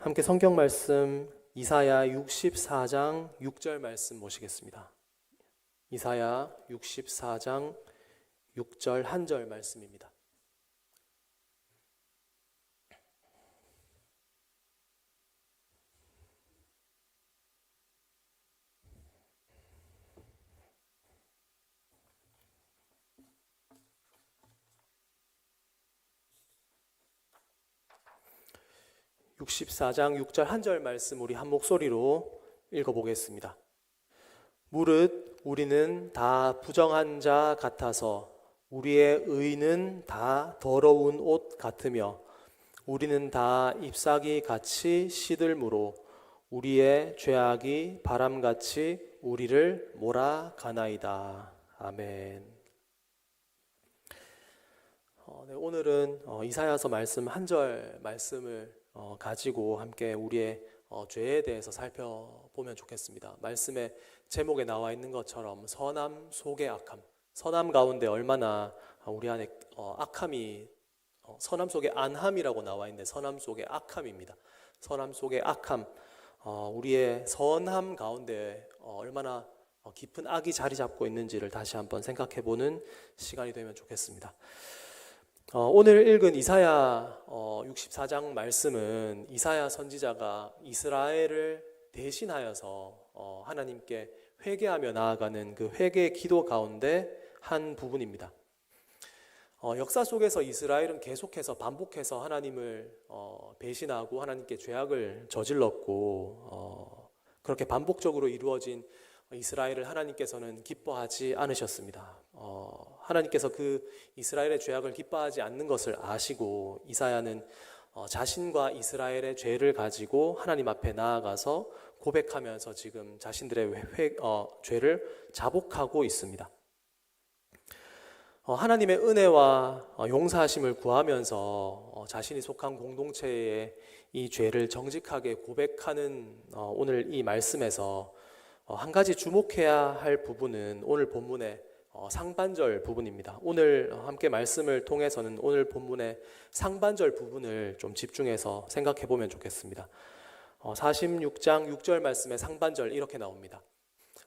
함께 성경 말씀 이사야 64장 6절 말씀 모시겠습니다. 이사야 64장 6절 한 절 말씀입니다. 64장 6절 한 절 말씀 우리 한 목소리로 읽어보겠습니다. 무릇 우리는 다 부정한 자 같아서 우리의 의는 다 더러운 옷 같으며 우리는 다 잎사귀 같이 시들므로 우리의 죄악이 바람같이 우리를 몰아가나이다. 아멘. 오늘은 이사야서 말씀 한 절 말씀을 가지고 함께 우리의 죄에 대해서 살펴보면 좋겠습니다. 말씀의 제목에 나와 있는 것처럼 선함 속의 악함, 선함 가운데 얼마나 우리 안에 악함이 선함 속의 안함이라고 나와 있는데 선함 속의 악함입니다. 선함 속의 악함, 우리의 선함 가운데 얼마나 깊은 악이 자리 잡고 있는지를 다시 한번 생각해보는 시간이 되면 좋겠습니다. 오늘 읽은 이사야 64장 말씀은 이사야 선지자가 이스라엘을 대신하여서 하나님께 회개하며 나아가는 그 회개의 기도 가운데 한 부분입니다. 역사 속에서 이스라엘은 계속해서 반복해서 하나님을 배신하고 하나님께 죄악을 저질렀고 그렇게 반복적으로 이루어진 이스라엘을 하나님께서는 기뻐하지 않으셨습니다. 하나님께서 그 이스라엘의 죄악을 기뻐하지 않는 것을 아시고 이사야는 자신과 이스라엘의 죄를 가지고 하나님 앞에 나아가서 고백하면서 지금 자신들의 죄를 자복하고 있습니다. 하나님의 은혜와 용서하심을 구하면서 자신이 속한 공동체의 이 죄를 정직하게 고백하는 오늘 이 말씀에서 한 가지 주목해야 할 부분은 오늘 본문의 상반절 부분입니다. 오늘 함께 말씀을 통해서는 오늘 본문의 상반절 부분을 좀 집중해서 생각해 보면 좋겠습니다. 46장 6절 말씀의 상반절 이렇게 나옵니다.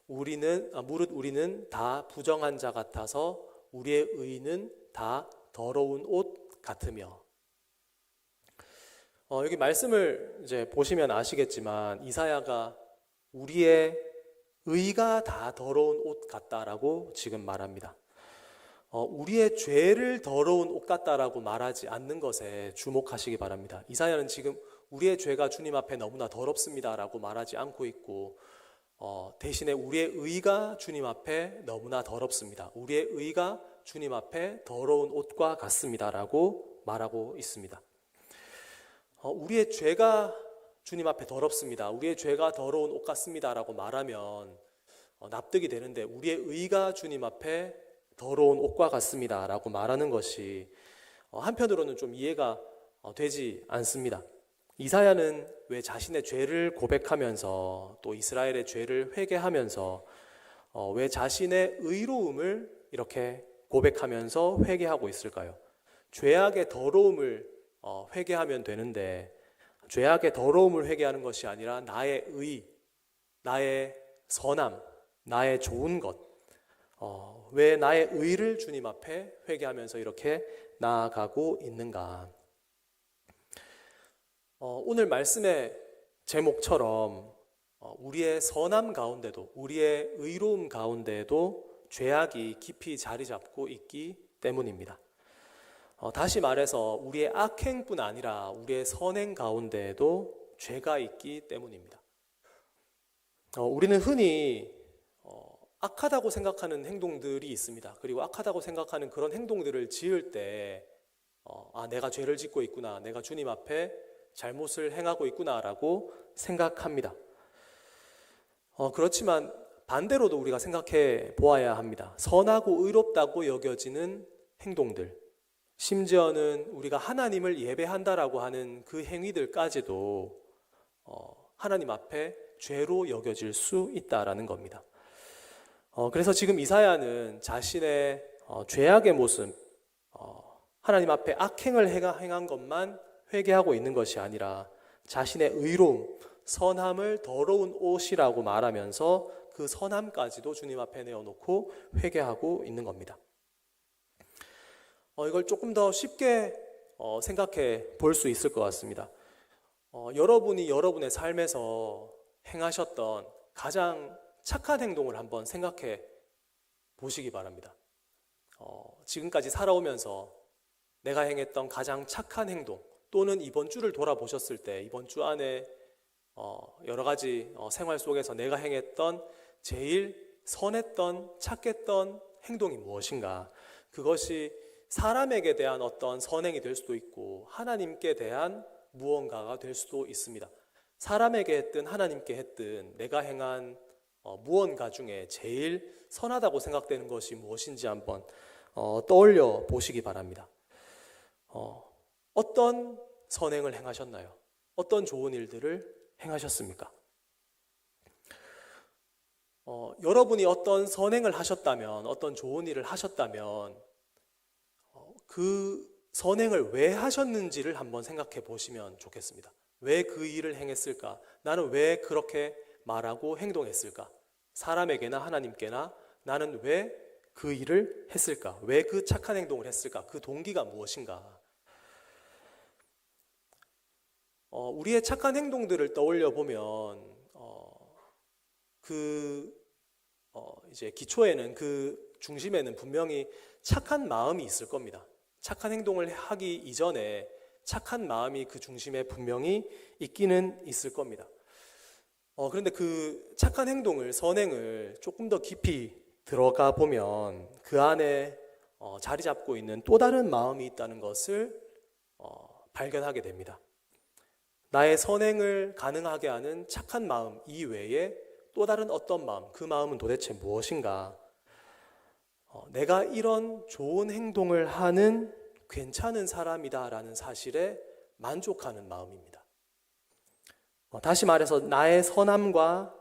무릇 우리는 다 부정한 자 같아서 우리의 의는 다 더러운 옷 같으며. 여기 말씀을 이제 보시면 아시겠지만 이사야가 우리의 의가 다 더러운 옷 같다라고 지금 말합니다. 우리의 죄를 더러운 옷 같다라고 말하지 않는 것에 주목하시기 바랍니다. 이사야는 지금 우리의 죄가 주님 앞에 너무나 더럽습니다라고 말하지 않고 있고 대신에 우리의 의가 주님 앞에 너무나 더럽습니다. 우리의 의가 주님 앞에 더러운 옷과 같습니다라고 말하고 있습니다. 우리의 죄가 주님 앞에 더럽습니다. 우리의 죄가 더러운 옷 같습니다라고 말하면 납득이 되는데 우리의 의가 주님 앞에 더러운 옷과 같습니다라고 말하는 것이 한편으로는 좀 이해가 되지 않습니다. 이사야는 왜 자신의 죄를 고백하면서 또 이스라엘의 죄를 회개하면서 왜 자신의 의로움을 이렇게 고백하면서 회개하고 있을까요? 죄악의 더러움을 회개하면 되는데 죄악의 더러움을 회개하는 것이 아니라 나의 의, 나의 선함, 나의 좋은 것, 왜 나의 의를 주님 앞에 회개하면서 이렇게 나아가고 있는가? 오늘 말씀의 제목처럼 우리의 선함 가운데도 우리의 의로움 가운데도 죄악이 깊이 자리 잡고 있기 때문입니다. 다시 말해서 우리의 악행뿐 아니라 우리의 선행 가운데에도 죄가 있기 때문입니다. 우리는 흔히 악하다고 생각하는 행동들이 있습니다. 그리고 악하다고 생각하는 그런 행동들을 지을 때 내가 죄를 짓고 있구나, 내가 주님 앞에 잘못을 행하고 있구나라고 생각합니다. 그렇지만 반대로도 우리가 생각해 보아야 합니다. 선하고 의롭다고 여겨지는 행동들, 심지어는 우리가 하나님을 예배한다라고 하는 그 행위들까지도 하나님 앞에 죄로 여겨질 수 있다라는 겁니다. 그래서 지금 이사야는 자신의 죄악의 모습, 하나님 앞에 악행을 행한 것만 회개하고 있는 것이 아니라 자신의 의로움, 선함을 더러운 옷이라고 말하면서 그 선함까지도 주님 앞에 내어놓고 회개하고 있는 겁니다. 이걸 조금 더 쉽게 생각해 볼 수 있을 것 같습니다. 여러분이 여러분의 삶에서 행하셨던 가장 착한 행동을 한번 생각해 보시기 바랍니다. 지금까지 살아오면서 내가 행했던 가장 착한 행동, 또는 이번 주를 돌아보셨을 때 이번 주 안에 여러 가지 생활 속에서 내가 행했던 제일 선했던, 착했던 행동이 무엇인가? 그것이 사람에게 대한 어떤 선행이 될 수도 있고 하나님께 대한 무언가가 될 수도 있습니다. 사람에게 했든 하나님께 했든 내가 행한 무언가 중에 제일 선하다고 생각되는 것이 무엇인지 한번 떠올려 보시기 바랍니다. 어떤 선행을 행하셨나요? 어떤 좋은 일들을 행하셨습니까? 여러분이 어떤 선행을 하셨다면, 어떤 좋은 일을 하셨다면 그 선행을 왜 하셨는지를 한번 생각해 보시면 좋겠습니다. 왜 그 일을 행했을까? 나는 왜 그렇게 말하고 행동했을까? 사람에게나 하나님께나 나는 왜 그 일을 했을까? 왜 그 착한 행동을 했을까? 그 동기가 무엇인가? 우리의 착한 행동들을 떠올려 보면 이제 기초에는 그 중심에는 분명히 착한 마음이 있을 겁니다. 착한 행동을 하기 이전에 착한 마음이 그 중심에 분명히 있기는 있을 겁니다. 그런데 그 착한 행동을, 선행을 조금 더 깊이 들어가 보면 그 안에 자리 잡고 있는 또 다른 마음이 있다는 것을 발견하게 됩니다. 나의 선행을 가능하게 하는 착한 마음 이외에 또 다른 어떤 마음, 그 마음은 도대체 무엇인가? 내가 이런 좋은 행동을 하는 괜찮은 사람이다라는 사실에 만족하는 마음입니다. 다시 말해서 나의 선함과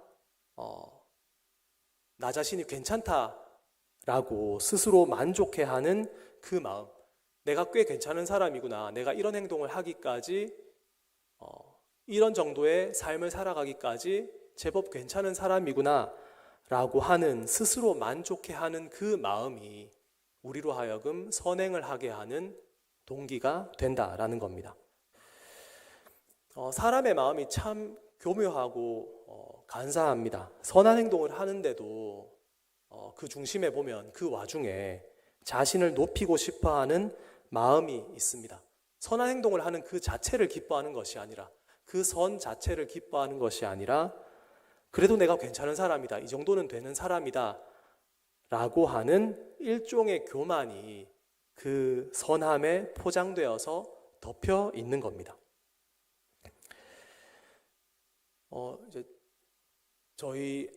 나 자신이 괜찮다라고 스스로 만족해하는 그 마음, 내가 꽤 괜찮은 사람이구나, 내가 이런 행동을 하기까지 이런 정도의 삶을 살아가기까지 제법 괜찮은 사람이구나 라고 하는, 스스로 만족해하는 그 마음이 우리로 하여금 선행을 하게 하는 동기가 된다라는 겁니다. 사람의 마음이 참 교묘하고 간사합니다. 선한 행동을 하는데도 그 중심에 보면 그 와중에 자신을 높이고 싶어하는 마음이 있습니다. 선한 행동을 하는 그 자체를 기뻐하는 것이 아니라, 그 선 자체를 기뻐하는 것이 아니라, 그래도 내가 괜찮은 사람이다, 이 정도는 되는 사람이다 라고 하는 일종의 교만이 그 선함에 포장되어서 덮여 있는 겁니다. 저희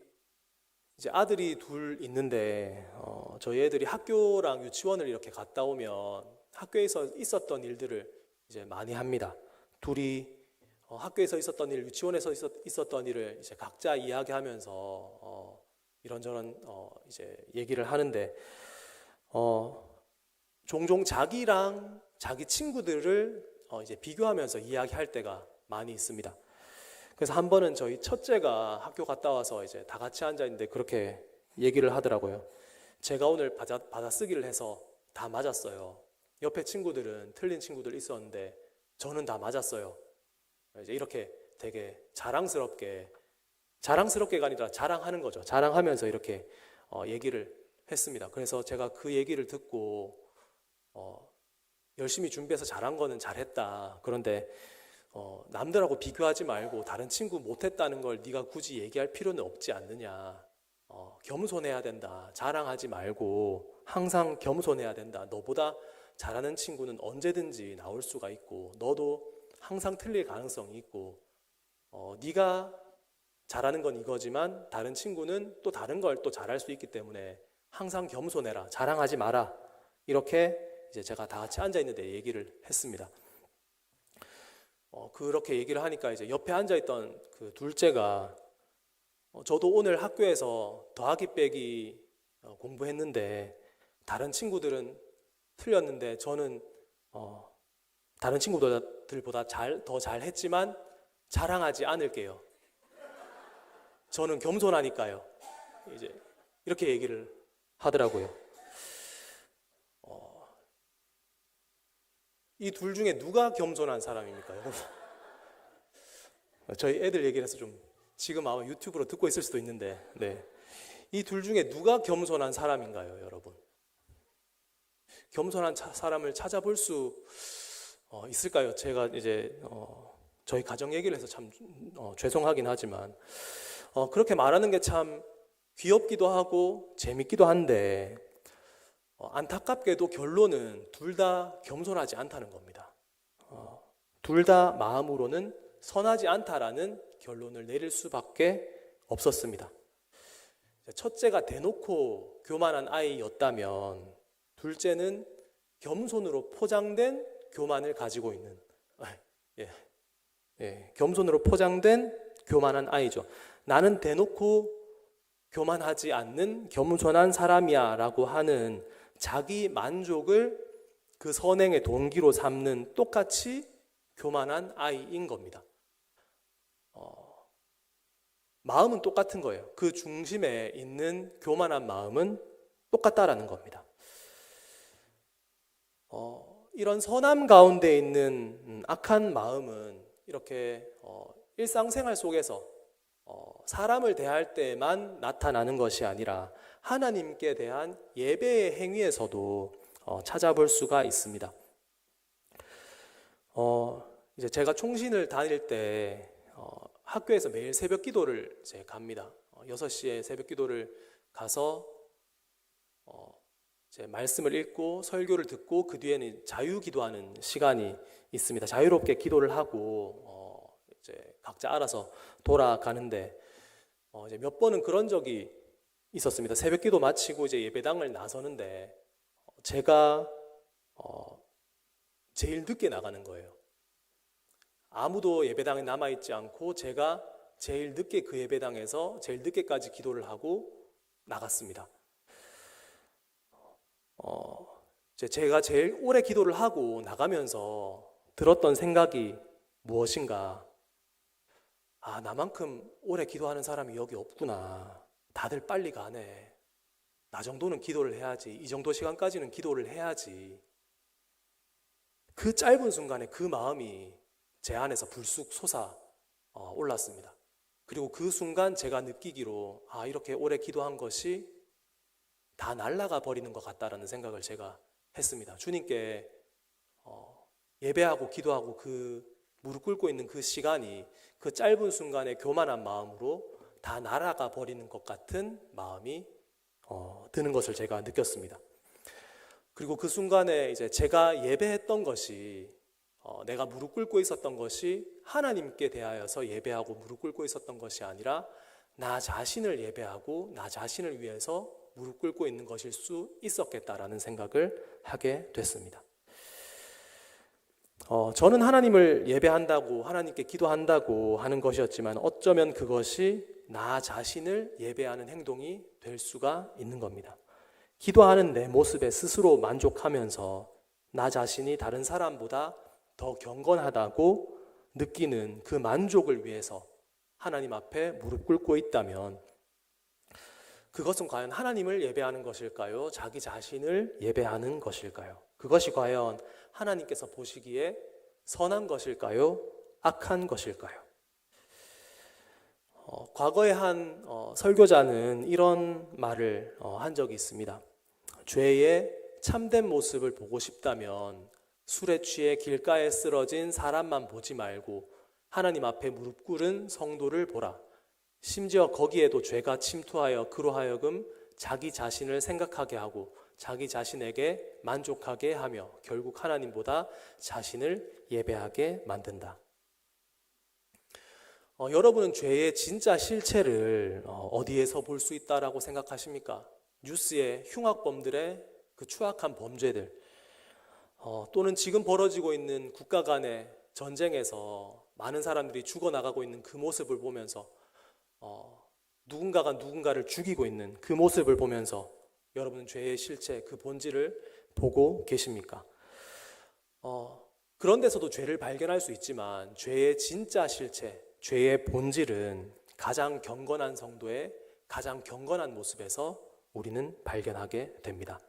아들이 둘 있는데 저희 애들이 학교랑 유치원을 이렇게 갔다 오면 학교에서 있었던 일들을 이제 많이 합니다. 둘이 학교에서 있었던 일, 유치원에서 있었던 일을 이제 각자 이야기하면서 이런저런 이제 얘기를 하는데 종종 자기랑 자기 친구들을 이제 비교하면서 이야기할 때가 많이 있습니다. 그래서 한 번은 저희 첫째가 학교 갔다 와서 이제 다 같이 앉아 있는데 그렇게 얘기를 하더라고요. 제가 오늘 받아쓰기를 해서 다 맞았어요. 옆에 친구들은 틀린 친구들 있었는데 저는 다 맞았어요. 이제 이렇게 되게 자랑스럽게가 아니라 자랑하는 거죠. 자랑하면서 이렇게 얘기를 했습니다. 그래서 제가 그 얘기를 듣고 열심히 준비해서 잘한 거는 잘했다. 그런데 남들하고 비교하지 말고 다른 친구 못했다는 걸 네가 굳이 얘기할 필요는 없지 않느냐. 겸손해야 된다. 자랑하지 말고 항상 겸손해야 된다. 너보다 잘하는 친구는 언제든지 나올 수가 있고 너도 항상 틀릴 가능성이 있고 네가 잘하는 건 이거지만 다른 친구는 또 다른 걸 또 잘할 수 있기 때문에 항상 겸손해라. 자랑하지 마라. 이렇게 이제 제가 다 같이 앉아 있는데 얘기를 했습니다. 그렇게 얘기를 하니까 이제 옆에 앉아있던 그 둘째가 저도 오늘 학교에서 더하기 빼기 공부했는데 다른 친구들은 틀렸는데 저는 다른 친구들보다 더 잘했지만 자랑하지 않을게요. 저는 겸손하니까요. 이제 이렇게 얘기를 하더라고요. 이 둘 중에 누가 겸손한 사람입니까, 여러분? 저희 애들 얘기를 해서 좀 지금 아마 유튜브로 듣고 있을 수도 있는데, 네. 이 둘 중에 누가 겸손한 사람인가요, 여러분? 겸손한 사람을 찾아볼 수 있을까요? 제가 이제 저희 가정 얘기를 해서 참 죄송하긴 하지만 그렇게 말하는 게 참 귀엽기도 하고 재밌기도 한데 안타깝게도 결론은 둘 다 겸손하지 않다는 겁니다. 둘 다 마음으로는 선하지 않다라는 결론을 내릴 수밖에 없었습니다. 첫째가 대놓고 교만한 아이였다면 둘째는 겸손으로 포장된 교만을 가지고 있는 겸손으로 포장된 교만한 아이죠. 나는 대놓고 교만하지 않는 겸손한 사람이야 라고 하는 자기 만족을 그 선행의 동기로 삼는 똑같이 교만한 아이인 겁니다. 마음은 똑같은 거예요. 그 중심에 있는 교만한 마음은 똑같다라는 겁니다. 이런 선함 가운데 있는 악한 마음은 이렇게 일상생활 속에서 사람을 대할 때만 나타나는 것이 아니라 하나님께 대한 예배의 행위에서도 찾아볼 수가 있습니다. 이제 제가 총신을 다닐 때 학교에서 매일 새벽 기도를 이제 갑니다. 6시에 새벽 기도를 가서 이제 말씀을 읽고 설교를 듣고 그 뒤에는 자유 기도하는 시간이 있습니다. 자유롭게 기도를 하고 이제 각자 알아서 돌아가는데 이제 몇 번은 그런 적이 있었습니다. 새벽 기도 마치고 이제 예배당을 나서는데 제가 제일 늦게 나가는 거예요. 아무도 예배당에 남아있지 않고 제가 제일 늦게 그 예배당에서 제일 늦게까지 기도를 하고 나갔습니다. 제가 제일 오래 기도를 하고 나가면서 들었던 생각이 무엇인가? 나만큼 오래 기도하는 사람이 여기 없구나. 다들 빨리 가네. 나 정도는 기도를 해야지. 이 정도 시간까지는 기도를 해야지. 그 짧은 순간에 그 마음이 제 안에서 불쑥 솟아 올랐습니다. 그리고 그 순간 제가 느끼기로 이렇게 오래 기도한 것이 다 날아가 버리는 것 같다라는 생각을 제가 했습니다. 주님께 예배하고 기도하고 그 무릎 꿇고 있는 그 시간이 그 짧은 순간에 교만한 마음으로 다 날아가 버리는 것 같은 마음이 드는 것을 제가 느꼈습니다. 그리고 그 순간에 이제 제가 예배했던 것이 내가 무릎 꿇고 있었던 것이 하나님께 대하여서 예배하고 무릎 꿇고 있었던 것이 아니라 나 자신을 예배하고 나 자신을 위해서 무릎 꿇고 있는 것일 수 있었겠다라는 생각을 하게 됐습니다. 저는 하나님을 예배한다고 하나님께 기도한다고 하는 것이었지만 어쩌면 그것이 나 자신을 예배하는 행동이 될 수가 있는 겁니다. 기도하는 내 모습에 스스로 만족하면서 나 자신이 다른 사람보다 더 경건하다고 느끼는 그 만족을 위해서 하나님 앞에 무릎 꿇고 있다면 그것은 과연 하나님을 예배하는 것일까요? 자기 자신을 예배하는 것일까요? 그것이 과연 하나님께서 보시기에 선한 것일까요? 악한 것일까요? 과거에 한 설교자는 이런 말을 한 적이 있습니다. 죄의 참된 모습을 보고 싶다면 술에 취해 길가에 쓰러진 사람만 보지 말고 하나님 앞에 무릎 꿇은 성도를 보라. 심지어 거기에도 죄가 침투하여 그로 하여금 자기 자신을 생각하게 하고 자기 자신에게 만족하게 하며 결국 하나님보다 자신을 예배하게 만든다. 여러분은 죄의 진짜 실체를 어디에서 볼 수 있다라고 생각하십니까? 뉴스의 흉악범들의 그 추악한 범죄들, 또는 지금 벌어지고 있는 국가 간의 전쟁에서 많은 사람들이 죽어나가고 있는 그 모습을 보면서 누군가가 누군가를 죽이고 있는 그 모습을 보면서 여러분은 죄의 실체, 그 본질을 보고 계십니까? 그런 데서도 죄를 발견할 수 있지만 죄의 진짜 실체, 죄의 본질은 가장 경건한 성도의 가장 경건한 모습에서 우리는 발견하게 됩니다.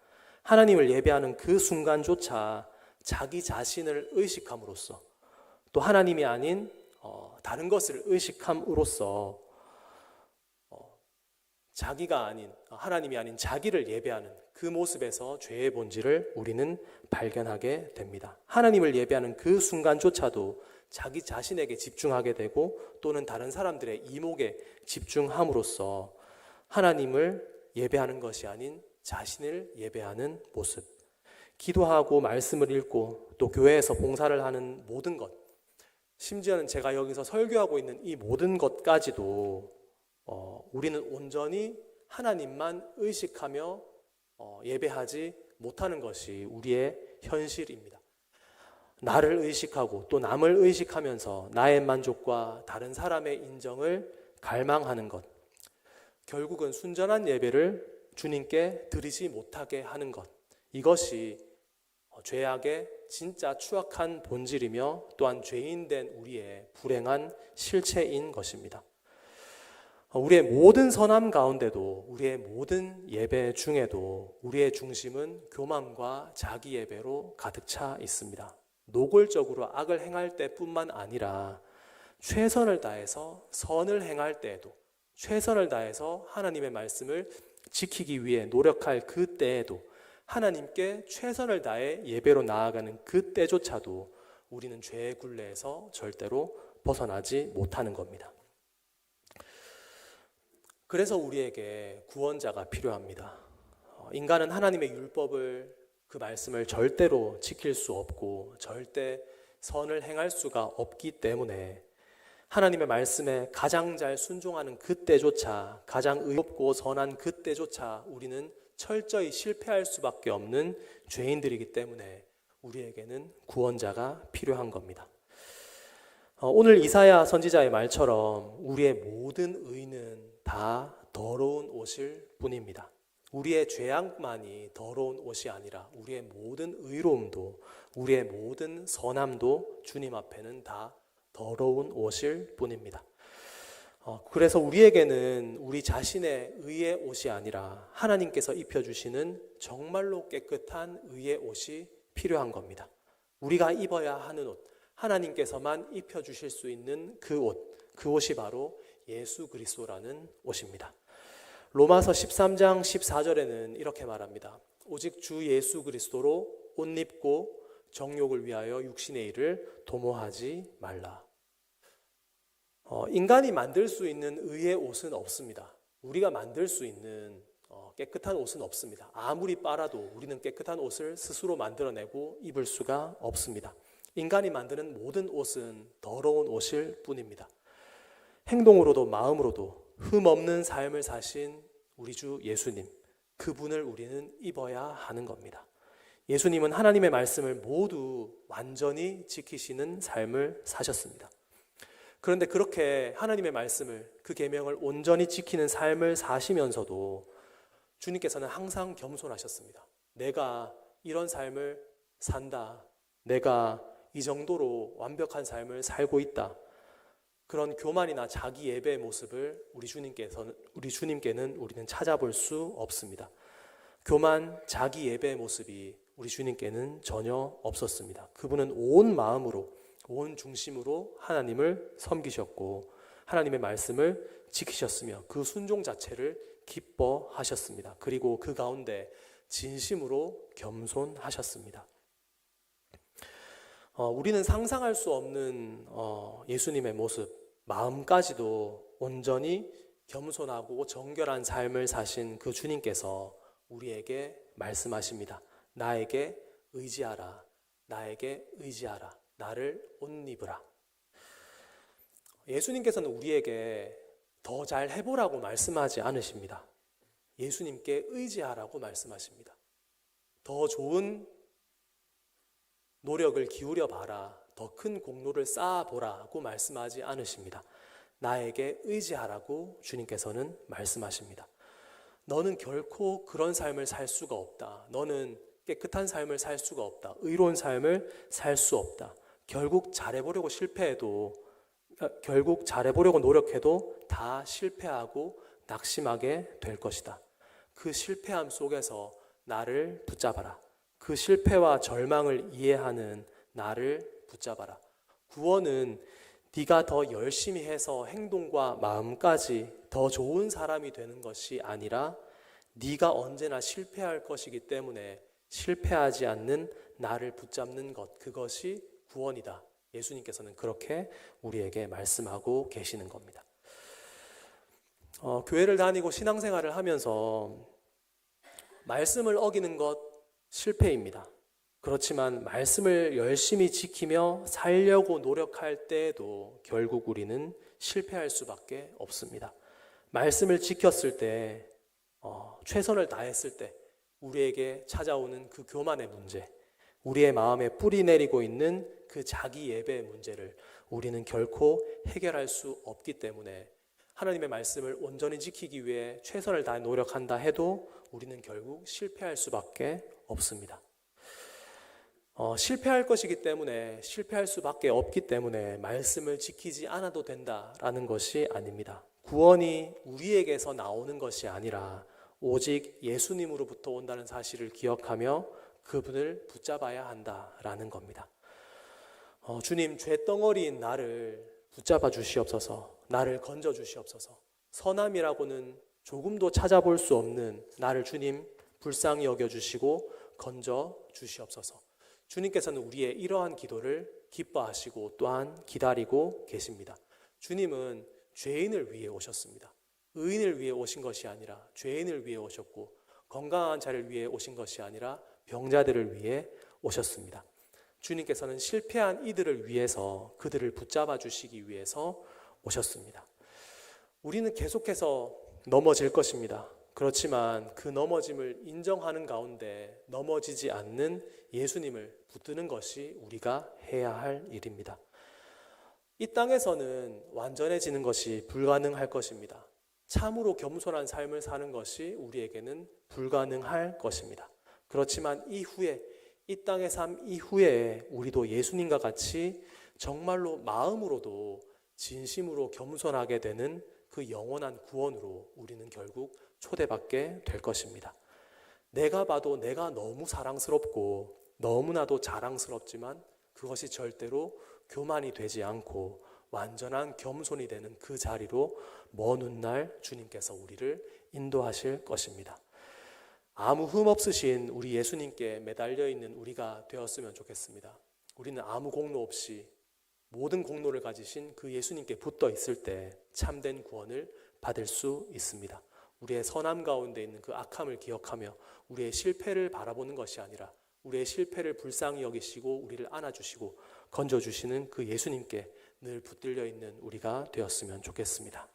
하나님을 예배하는 그 순간조차 자기 자신을 의식함으로써, 또 하나님이 아닌 다른 것을 의식함으로써 자기가 아닌, 하나님이 아닌 자기를 예배하는 그 모습에서 죄의 본질을 우리는 발견하게 됩니다. 하나님을 예배하는 그 순간조차도 자기 자신에게 집중하게 되고, 또는 다른 사람들의 이목에 집중함으로써 하나님을 예배하는 것이 아닌 자신을 예배하는 모습, 기도하고 말씀을 읽고 또 교회에서 봉사를 하는 모든 것, 심지어는 제가 여기서 설교하고 있는 이 모든 것까지도 우리는 온전히 하나님만 의식하며 예배하지 못하는 것이 우리의 현실입니다. 나를 의식하고 또 남을 의식하면서 나의 만족과 다른 사람의 인정을 갈망하는 것, 결국은 순전한 예배를 주님께 드리지 못하게 하는 것, 이것이 죄악의 진짜 추악한 본질이며 또한 죄인된 우리의 불행한 실체인 것입니다. 우리의 모든 선함 가운데도, 우리의 모든 예배 중에도 우리의 중심은 교만과 자기 예배로 가득 차 있습니다. 노골적으로 악을 행할 때뿐만 아니라 최선을 다해서 선을 행할 때에도, 최선을 다해서 하나님의 말씀을 지키기 위해 노력할 그 때에도, 하나님께 최선을 다해 예배로 나아가는 그 때조차도 우리는 죄의 굴레에서 절대로 벗어나지 못하는 겁니다. 그래서 우리에게 구원자가 필요합니다. 인간은 하나님의 율법을, 그 말씀을 절대로 지킬 수 없고 절대 선을 행할 수가 없기 때문에 하나님의 말씀에 가장 잘 순종하는 그때조차, 가장 의롭고 선한 그때조차 우리는 철저히 실패할 수밖에 없는 죄인들이기 때문에 우리에게는 구원자가 필요한 겁니다. 오늘 이사야 선지자의 말처럼 우리의 모든 의는 다 더러운 옷일 뿐입니다. 우리의 죄악만이 더러운 옷이 아니라 우리의 모든 의로움도, 우리의 모든 선함도 주님 앞에는 다 더러운 옷일 뿐입니다. 그래서 우리에게는 우리 자신의 의의 옷이 아니라 하나님께서 입혀주시는 정말로 깨끗한 의의 옷이 필요한 겁니다. 우리가 입어야 하는 옷, 하나님께서만 입혀주실 수 있는 그 옷, 그 옷이 바로 예수 그리스도라는 옷입니다. 로마서 13장 14절에는 이렇게 말합니다. 오직 주 예수 그리스도로 옷 입고 정욕을 위하여 육신의 일을 도모하지 말라. 인간이 만들 수 있는 의의 옷은 없습니다. 우리가 만들 수 있는 깨끗한 옷은 없습니다. 아무리 빨아도 우리는 깨끗한 옷을 스스로 만들어내고 입을 수가 없습니다. 인간이 만드는 모든 옷은 더러운 옷일 뿐입니다. 행동으로도 마음으로도 흠없는 삶을 사신 우리 주 예수님, 그분을 우리는 입어야 하는 겁니다. 예수님은 하나님의 말씀을 모두 완전히 지키시는 삶을 사셨습니다. 그런데 그렇게 하나님의 말씀을, 그 계명을 온전히 지키는 삶을 사시면서도 주님께서는 항상 겸손하셨습니다. 내가 이런 삶을 산다, 내가 이 정도로 완벽한 삶을 살고 있다, 그런 교만이나 자기 예배의 모습을 우리 주님께는 우리는 찾아볼 수 없습니다. 교만, 자기 예배의 모습이 우리 주님께는 전혀 없었습니다. 그분은 온 마음으로, 온 중심으로 하나님을 섬기셨고 하나님의 말씀을 지키셨으며 그 순종 자체를 기뻐하셨습니다. 그리고 그 가운데 진심으로 겸손하셨습니다. 우리는 상상할 수 없는 예수님의 모습, 마음까지도 온전히 겸손하고 정결한 삶을 사신 그 주님께서 우리에게 말씀하십니다. 나에게 의지하라, 나에게 의지하라, 나를 옷 입으라. 예수님께서는 우리에게 더 잘 해보라고 말씀하지 않으십니다. 예수님께 의지하라고 말씀하십니다. 더 좋은 노력을 기울여 봐라, 더 큰 공로를 쌓아보라고 말씀하지 않으십니다. 나에게 의지하라고 주님께서는 말씀하십니다. 너는 결코 그런 삶을 살 수가 없다. 너는 깨끗한 삶을 살 수가 없다. 의로운 삶을 살 수 없다. 결국 잘해보려고 노력해도 다 실패하고 낙심하게 될 것이다. 그 실패함 속에서 나를 붙잡아라. 그 실패와 절망을 이해하는 나를 붙잡아라. 구원은 네가 더 열심히 해서 행동과 마음까지 더 좋은 사람이 되는 것이 아니라 네가 언제나 실패할 것이기 때문에 실패하지 않는 나를 붙잡는 것, 그것이 구원이다. 예수님께서는 그렇게 우리에게 말씀하고 계시는 겁니다. 교회를 다니고 신앙생활을 하면서 말씀을 어기는 것 실패입니다. 그렇지만 말씀을 열심히 지키며 살려고 노력할 때에도 결국 우리는 실패할 수밖에 없습니다. 말씀을 지켰을 때, 최선을 다했을 때 우리에게 찾아오는 그 교만의 문제, 우리의 마음에 뿌리 내리고 있는 그 자기 예배의 문제를 우리는 결코 해결할 수 없기 때문에 하나님의 말씀을 온전히 지키기 위해 최선을 다해 노력한다 해도 우리는 결국 실패할 수밖에 없습니다. 실패할 것이기 때문에, 실패할 수밖에 없기 때문에 말씀을 지키지 않아도 된다라는 것이 아닙니다. 구원이 우리에게서 나오는 것이 아니라 오직 예수님으로부터 온다는 사실을 기억하며 그분을 붙잡아야 한다라는 겁니다. 주님, 죄덩어리인 나를 붙잡아 주시옵소서. 나를 건져 주시옵소서. 선함이라고는 조금도 찾아볼 수 없는 나를 주님 불쌍히 여겨주시고 건져 주시옵소서. 주님께서는 우리의 이러한 기도를 기뻐하시고 또한 기다리고 계십니다. 주님은 죄인을 위해 오셨습니다. 의인을 위해 오신 것이 아니라 죄인을 위해 오셨고, 건강한 자를 위해 오신 것이 아니라 병자들을 위해 오셨습니다. 주님께서는 실패한 이들을 위해서, 그들을 붙잡아 주시기 위해서 오셨습니다. 우리는 계속해서 넘어질 것입니다. 그렇지만 그 넘어짐을 인정하는 가운데 넘어지지 않는 예수님을 붙드는 것이 우리가 해야 할 일입니다. 이 땅에서는 완전해지는 것이 불가능할 것입니다. 참으로 겸손한 삶을 사는 것이 우리에게는 불가능할 것입니다. 그렇지만 이후에, 이 땅의 삶 이후에 우리도 예수님과 같이 정말로 마음으로도 진심으로 겸손하게 되는 그 영원한 구원으로 우리는 결국 초대받게 될 것입니다. 내가 봐도 내가 너무 사랑스럽고 너무나도 자랑스럽지만 그것이 절대로 교만이 되지 않고 완전한 겸손이 되는 그 자리로 먼 훗날 주님께서 우리를 인도하실 것입니다. 아무 흠 없으신 우리 예수님께 매달려 있는 우리가 되었으면 좋겠습니다. 우리는 아무 공로 없이 모든 공로를 가지신 그 예수님께 붙어 있을 때 참된 구원을 받을 수 있습니다. 우리의 선함 가운데 있는 그 악함을 기억하며 우리의 실패를 바라보는 것이 아니라 우리의 실패를 불쌍히 여기시고 우리를 안아주시고 건져주시는 그 예수님께 늘 붙들려 있는 우리가 되었으면 좋겠습니다.